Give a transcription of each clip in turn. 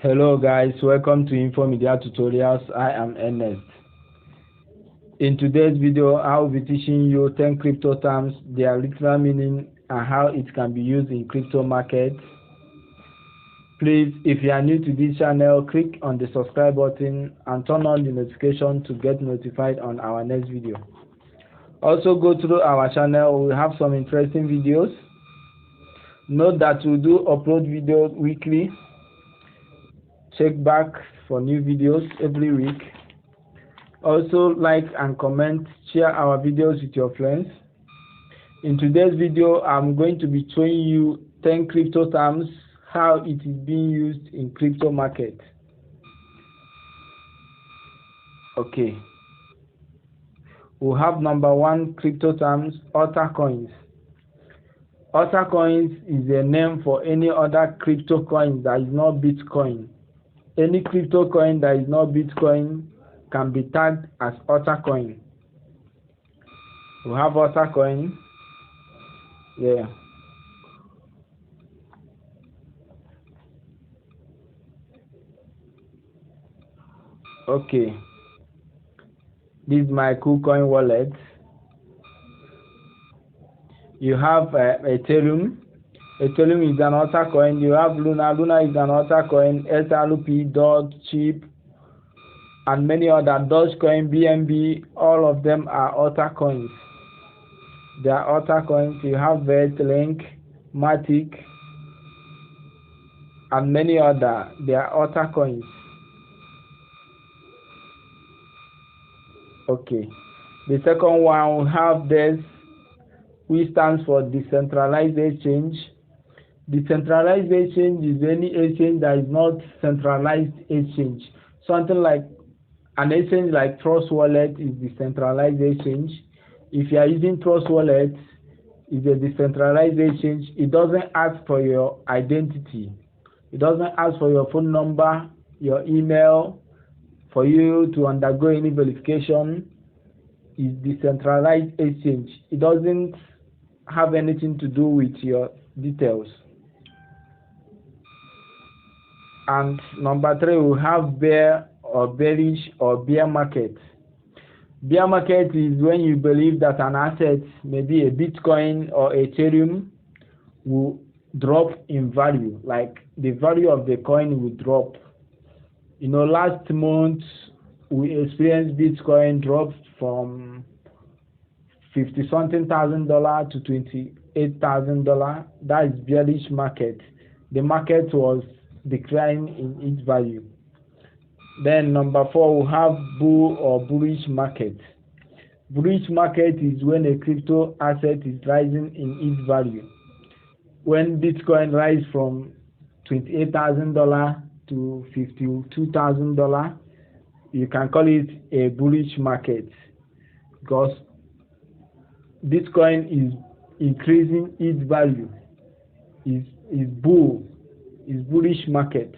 Hello guys, welcome to Info Media Tutorials. I am Ernest. In today's video, I will be teaching you 10 crypto terms, their literal meaning, and how it can be used in crypto market. Please, if you are new to this channel, click on the subscribe button and turn on the notification to get notified on our next video. Also go through our channel, we have some interesting videos. Note that we do upload videos weekly. Check back for new videos every week. Also like and comment, share our videos with your friends. In today's video, I'm going to be showing you 10 crypto terms, how it is being used in crypto market. Okay. We have number one crypto terms, altcoins. Altcoins is a name for any other crypto coin that is not Bitcoin. Any crypto coin that is not Bitcoin can be tagged as altcoin. We have altcoin. Yeah. Okay. This is my KuCoin wallet. You have Ethereum. Ethereum is an altcoin. You have Luna. Luna is an altcoin. SRP, Dog, Chip, and many other. Dogecoin, BNB, all of them are altcoins. They are altcoins. You have Vet, Link, Matic, and many other. They are altcoins. Okay. The second one we have this, which stands for Decentralization. Decentralization is any exchange that is not centralized exchange. Something like an exchange like Trust Wallet is decentralized exchange. If you are using Trust Wallet, it's a decentralized exchange. It doesn't ask for your identity. It doesn't ask for your phone number, your email, for you to undergo any verification. It's decentralized exchange. It doesn't have anything to do with your details. And number three, we have bear or bearish or bear market. Bear market is when you believe that an asset, maybe a Bitcoin or Ethereum, will drop in value, like the value of the coin will drop. You know, last month we experienced Bitcoin dropped from $50-something thousand to $28,000. That is bearish market. The market was declining in its value. Then number four, we have bull or bullish market. Bullish market is when a crypto asset is rising in its value. When Bitcoin rises from $28,000 to $52,000, you can call it a bullish market because Bitcoin is increasing its value. Is bullish market.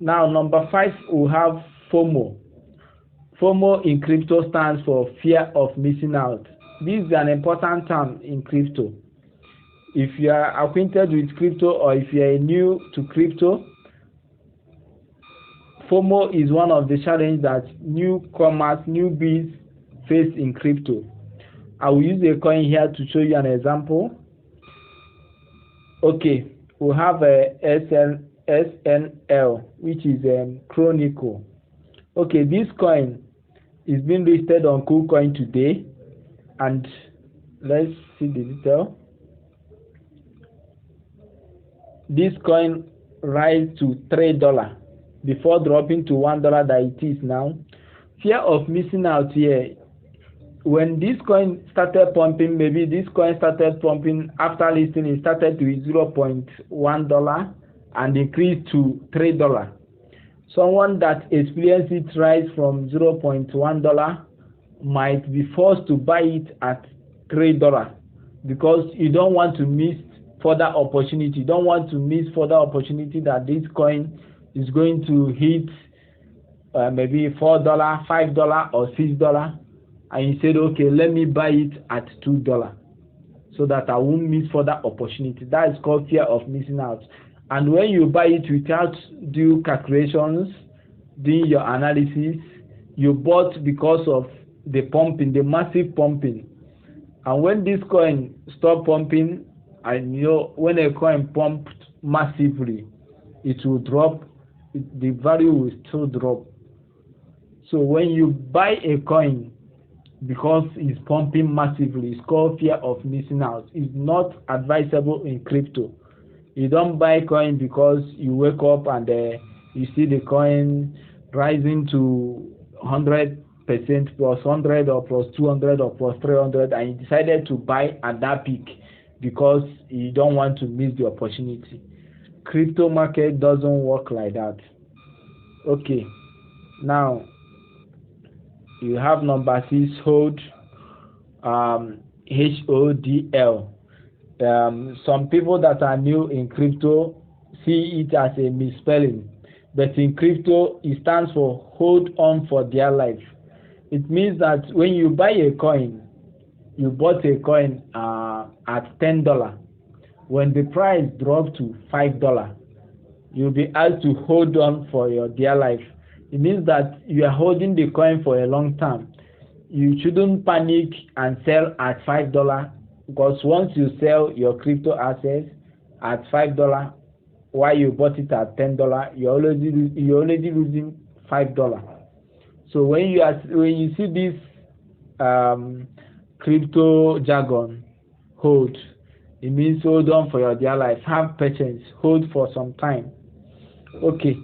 Now number five, we have FOMO. FOMO in crypto stands for fear of missing out. This is an important term in crypto. If you are acquainted with crypto or if you are new to crypto, FOMO is one of the challenges that newcomers, newbies face in crypto. I will use a coin here to show you an example. Okay, we have a SNL, which is Chronicle. Okay, this coin is being listed on KuCoin today, and let's see the detail. This coin rise to $3 before dropping to $1 that it is now. Fear of missing out here. When this coin started pumping, maybe this coin started pumping after listing, it started with $0.1 and increased to $3. Someone that experienced it rise from $0.1 might be forced to buy it at $3 because you don't want to miss further opportunity. You don't want to miss further opportunity that this coin is going to hit maybe $4, $5, or $6. And you said, okay, let me buy it at $2 so that I won't miss further opportunity. That is called fear of missing out. And when you buy it without due calculations, doing your analysis, you bought because of the pumping, the massive pumping. And when this coin stop pumping, and when a coin pumped massively, it will drop, the value will still drop. So when you buy a coin because it's pumping massively, it's called fear of missing out. It's not advisable in crypto. You don't buy coin because you wake up and you see the coin rising to 100% plus 100 or plus 200 or plus 300, and you decided to buy at that peak because you don't want to miss the opportunity. Crypto market doesn't work like that. Okay, now you have number 6, hold, HODL. Some people that are new in crypto see it as a misspelling, but in crypto it stands for hold on for dear life. It means that when you buy a coin, you bought a coin at $10. When the price dropped to $5, you'll be asked to hold on for your dear life. It means that you are holding the coin for a long time. You shouldn't panic and sell at $5, because once you sell your crypto assets at $5 while you bought it at $10, you're already losing $5. So when you see this crypto jargon, hold, it means hold on for your dear life. Have patience, hold for some time. Okay,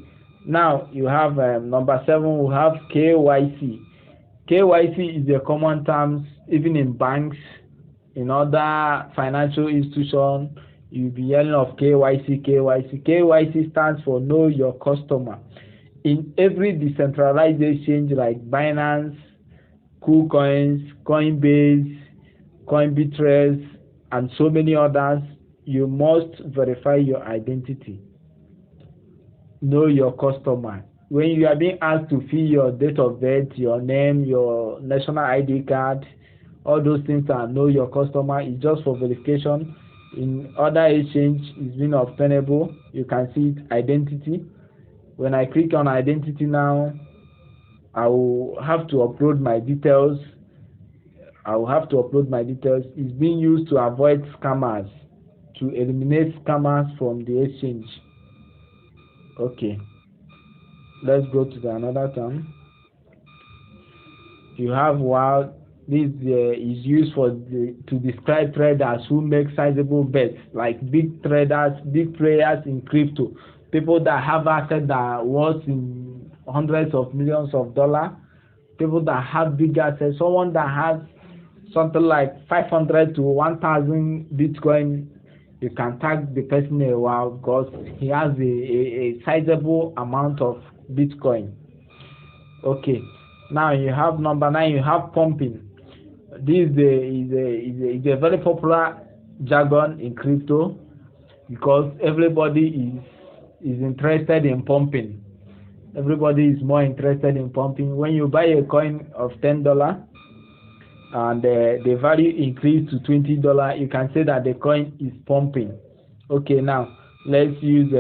now you have number 7. We have KYC. KYC is a common term even in banks, in other financial institutions. You'll be hearing of KYC. KYC stands for Know Your Customer. In every decentralized exchange like Binance, KuCoins, Coinbase, Coinbitress, and so many others, you must verify your identity. Know your customer. When you are being asked to fill your date of birth, your name, your national ID card, all those things are know your customer. It's just for verification. In other exchange, it's been obtainable. You can see it, identity. When I click on identity now, I will have to upload my details. It's being used to avoid scammers, to eliminate scammers from the exchange. Okay, let's go to another term. You have while this is used to describe traders who make sizable bets, like big players in crypto, people that have assets that are worth in hundreds of millions of dollars, people that have big assets. Someone that has something like 500 to 1,000 Bitcoin, you can tag the person a while because he has a sizable amount of Bitcoin. Okay, now you have number 9. You have pumping. This is a very popular jargon in crypto because everybody is interested in pumping. Everybody is more interested in pumping. When you buy a coin of $10 and the value increased to $20, you can say that the coin is pumping. Okay, now let's use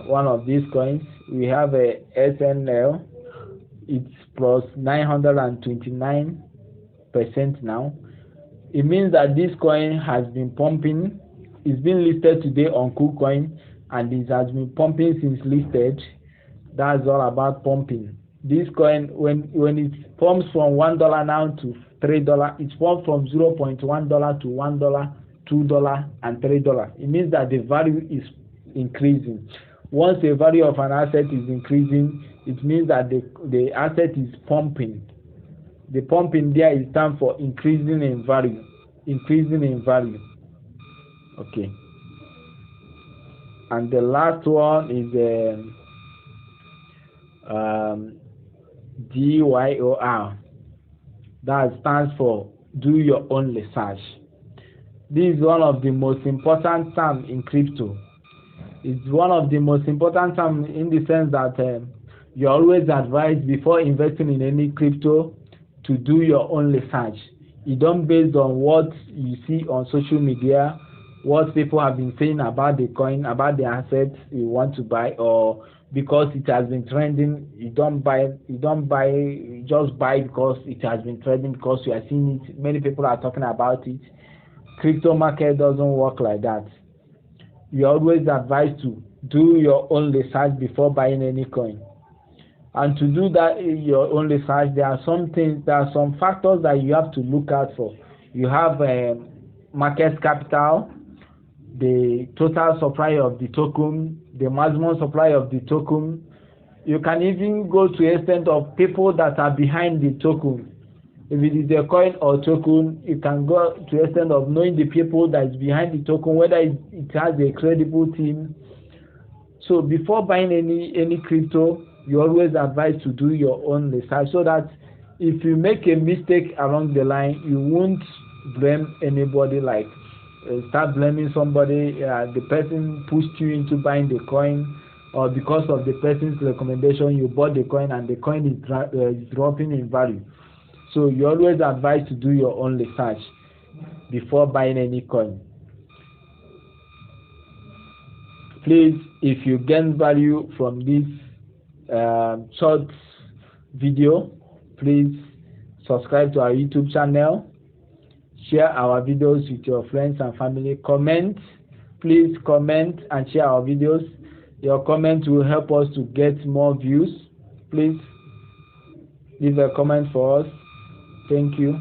one of these coins. We have a SNL. It's plus 929% now. It means that this coin has been pumping. It's been listed today on KuCoin and it has been pumping since listed. That's all about pumping. This coin, when it pumps from $1 now to $3, it pumps from $0.1 to $1, $2, and $3. It means that the value is increasing. Once the value of an asset is increasing, it means that the asset is pumping. The pumping there is time for increasing in value. Okay. And the last one is DYOR. That stands for do your own research. This is one of the most important terms in crypto. It's one of the most important terms in the sense that you're always advised before investing in any crypto to do your own research. You don't based on what you see on social media what people have been saying about the coin, about the assets you want to buy, or because it has been trending, you just buy because it has been trending, because you are seeing it, many people are talking about it. Crypto market doesn't work like that. You are always advised to do your own research before buying any coin. And to do that your own research, there are some factors that you have to look out for. You have market capital, the total supply of the token, the maximum supply of the token. You can even go to the extent of people that are behind the token. If it is a coin or token, you can go to the extent of knowing the people that is behind the token, whether it has a credible team. So before buying any crypto, you always advise to do your own research, so that if you make a mistake along the line, you won't blame anybody, like start blaming somebody, the person pushed you into buying the coin, or because of the person's recommendation you bought the coin and the coin is dropping in value. So you always advise to do your own research before buying any coin. Please, if you gain value from this short video, please subscribe to our YouTube channel, share our videos with your friends and family, comment. Please comment and share our videos. Your comment will help us to get more views. Please leave a comment for us. Thank you.